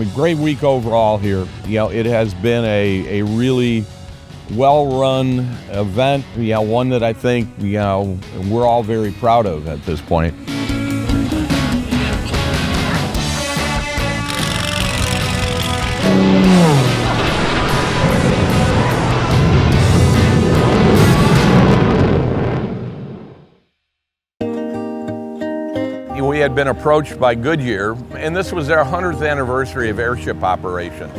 Great week overall here. It has been a really well-run event, one that I think, we're all very proud of at this point. We had been approached by Goodyear, and this was their 100th anniversary of airship operation.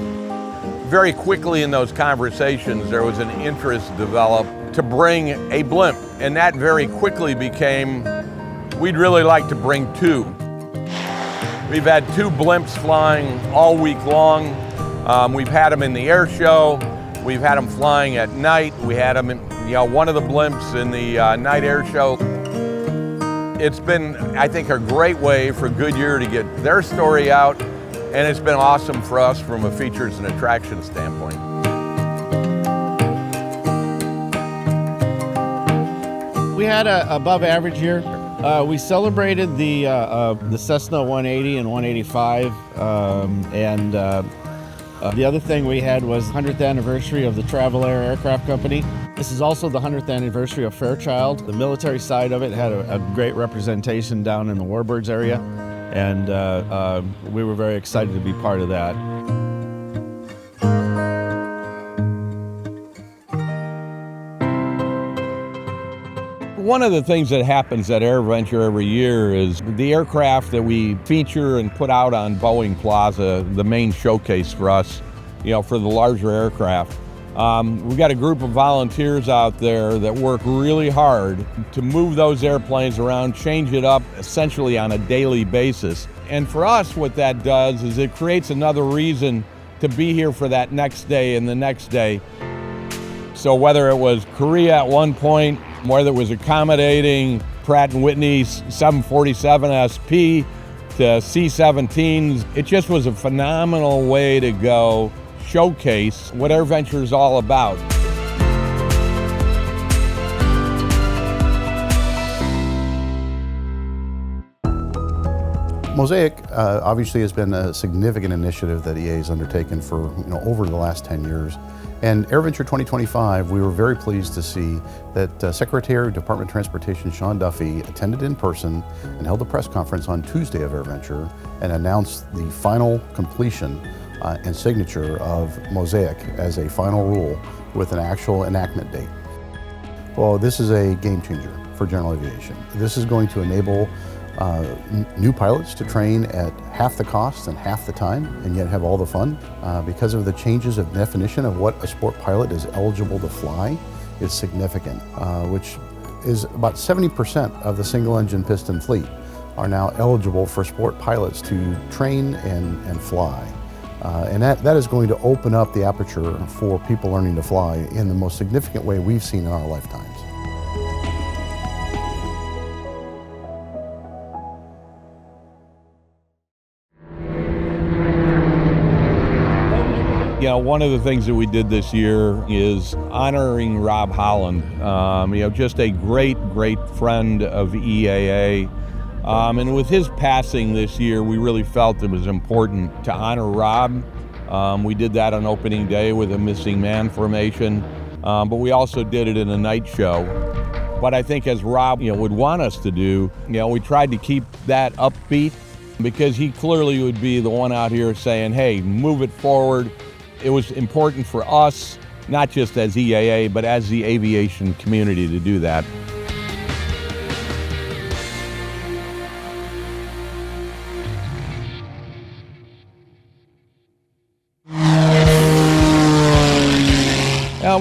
Very quickly in those conversations, there was an interest developed to bring a blimp, and that very quickly became, we'd really like to bring two. We've had two blimps flying all week long. We've had them in the air show. We've had them flying at night. We had them in, one of the blimps in the night air show. It's been, I think, a great way for Goodyear to get their story out, and it's been awesome for us from a features and attraction standpoint. We had an above average year. We celebrated the Cessna 180 and 185, and the other thing we had was 100th anniversary of the Aircraft Company. This is also the 100th anniversary of Fairchild. The military side of it had a great representation down in the warbirds area, and we were very excited to be part of that. One of the things that happens at AirVenture every year is the aircraft that we feature and put out on Boeing Plaza, the main showcase for us, for the larger aircraft. We've got a group of volunteers out there that work really hard to move those airplanes around, change it up essentially on a daily basis. And for us, what that does is it creates another reason to be here for that next day and the next day. So whether it was Korea at one point, whether it was accommodating Pratt & Whitney 747 SP to C-17s, it just was a phenomenal way to go showcase what AirVenture is all about. Mosaic obviously has been a significant initiative that EA has undertaken for over the last 10 years. And AirVenture 2025, we were very pleased to see that Secretary of Department of Transportation Sean Duffy attended in person and held a press conference on Tuesday of AirVenture and announced the final completion and signature of Mosaic as a final rule with an actual enactment date. Well, this is a game changer for general aviation. This is going to enable new pilots to train at half the cost and half the time and yet have all the fun. Because of the changes of definition of what a sport pilot is eligible to fly is significant, which is about 70% of the single engine piston fleet are now eligible for sport pilots to train and fly. And that is going to open up the aperture for people learning to fly in the most significant way we've seen in our lifetimes. One of the things that we did this year is honoring Rob Holland, just a great friend of EAA. And with his passing this year, we really felt it was important to honor Rob. We did that on opening day with a missing man formation, but we also did it in a night show. But I think as Rob would want us to do, we tried to keep that upbeat because he clearly would be the one out here saying, hey, move it forward. It was important for us, not just as EAA, but as the aviation community to do that.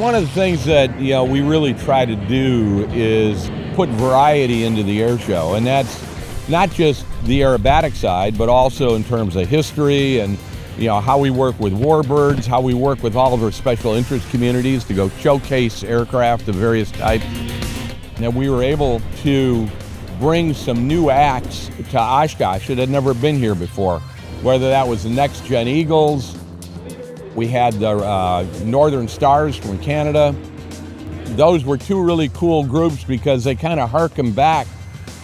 One of the things that we really try to do is put variety into the air show, and that's not just the aerobatic side, but also in terms of history and how we work with warbirds, how we work with all of our special interest communities to go showcase aircraft of various types. Now we were able to bring some new acts to Oshkosh that had never been here before, whether that was the Next Gen Eagles. We had the Northern Stars from Canada. Those were two really cool groups because they kind of harken back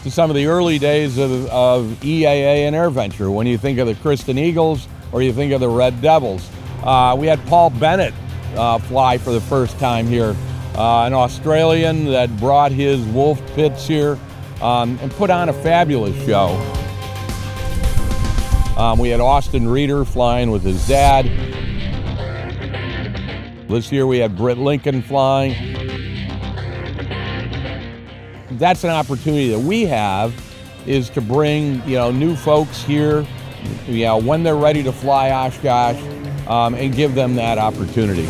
to some of the early days of EAA and AirVenture. When you think of the Kristen Eagles, or you think of the Red Devils. We had Paul Bennett fly for the first time here, an Australian that brought his wolf pits here and put on a fabulous show. We had Austin Reeder flying with his dad. This year we had Britt Lincoln flying. That's an opportunity that we have, is to bring new folks here, when they're ready to fly Oshkosh, and give them that opportunity.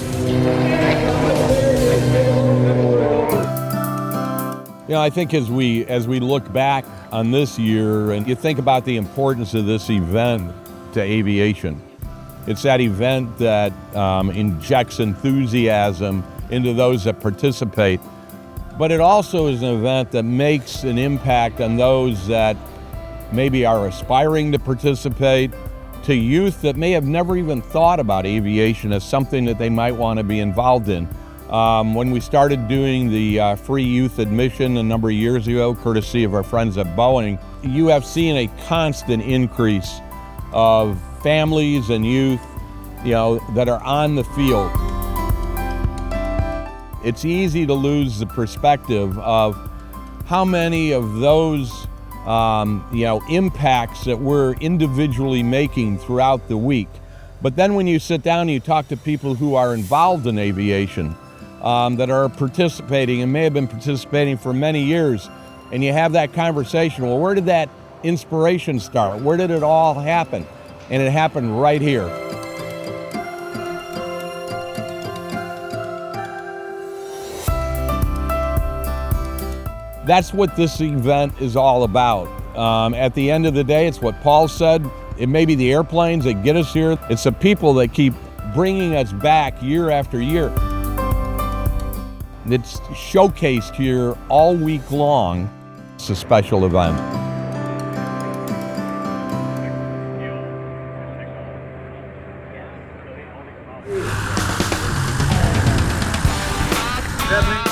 I think as we look back on this year and you think about the importance of this event to aviation, it's that event that injects enthusiasm into those that participate, but it also is an event that makes an impact on those that maybe are aspiring to participate, to youth that may have never even thought about aviation as something that they might want to be involved in. When we started doing the free youth admission a number of years ago, courtesy of our friends at Boeing, you have seen a constant increase of families and youth, that are on the field. It's easy to lose the perspective of how many of those, impacts that we're individually making throughout the week. But then when you sit down and you talk to people who are involved in aviation, that are participating and may have been participating for many years, and you have that conversation, well, where did that inspiration start? Where did it all happen? And it happened right here. That's what this event is all about. At the end of the day, it's what Paul said. It may be the airplanes that get us here. It's the people that keep bringing us back year after year. It's showcased here all week long. It's a special event. Definitely.